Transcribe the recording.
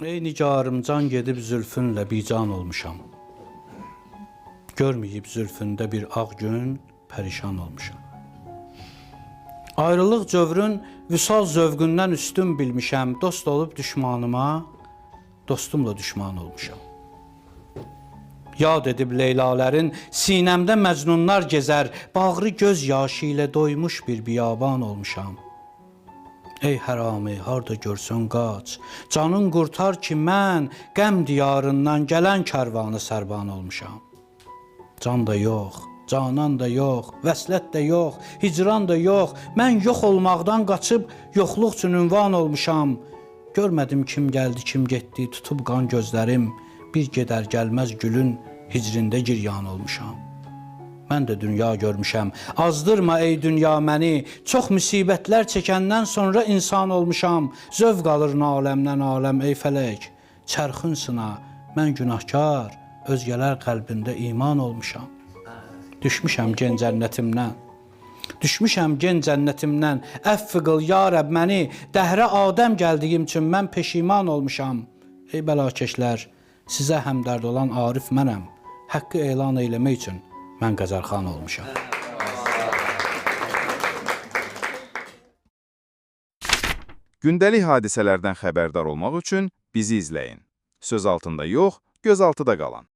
Ey nigarım, can gedib zülfünlə bican olmuşam. Görməyib zülfündə bir ağ gün, pərişan olmuşam. Ayrılıq cövrün vüsal zövqündən üstün bilmişəm. Dost olub düşmanıma, dostumla düşman olmuşam. Yad edib leylalərin sinəmdə məcnunlar gezər, bağrı göz yaşı ilə doymuş bir biyaban olmuşam. Ey hərami, harda görsən qaç, canın qurtar ki, mən qəm diyarından gələn kərvanı sərban olmuşam. Can da yox, canan da yox, vəslət də yox, hicran da yox, mən yox olmaqdan qaçıb yoxluq üçün ünvan olmuşam. Görmədim kim gəldi, kim getdi, tutub qan gözlərim, bir gedər gəlməz gülün hicrində giryan olmuşam. Mən də dünya görmüşəm, azdırma ey dünya məni, çox müsibətlər çəkəndən sonra insan olmuşam. Zövq alır aləmdən aləm ey fələk, çərxin sına, mən günahkar, özgələr qəlbində iman olmuşam. Düşmüşəm gen cənnətimdən, düşmüşəm gen cənnətimdən, əfv qıl ya Rəbb məni, dəhrə Adəm gəldiyim üçün mən peşiman olmuşam. Ey bəlakeşlər, sizə həmdərd olan Arif mənəm, haqqı elan eyləmək üçün mən Qəzərxan olmuşam. Gündəlik hadisələrdən xəbərdar olmaq üçün bizi izləyin. Söz altında yox, göz altıda qalın.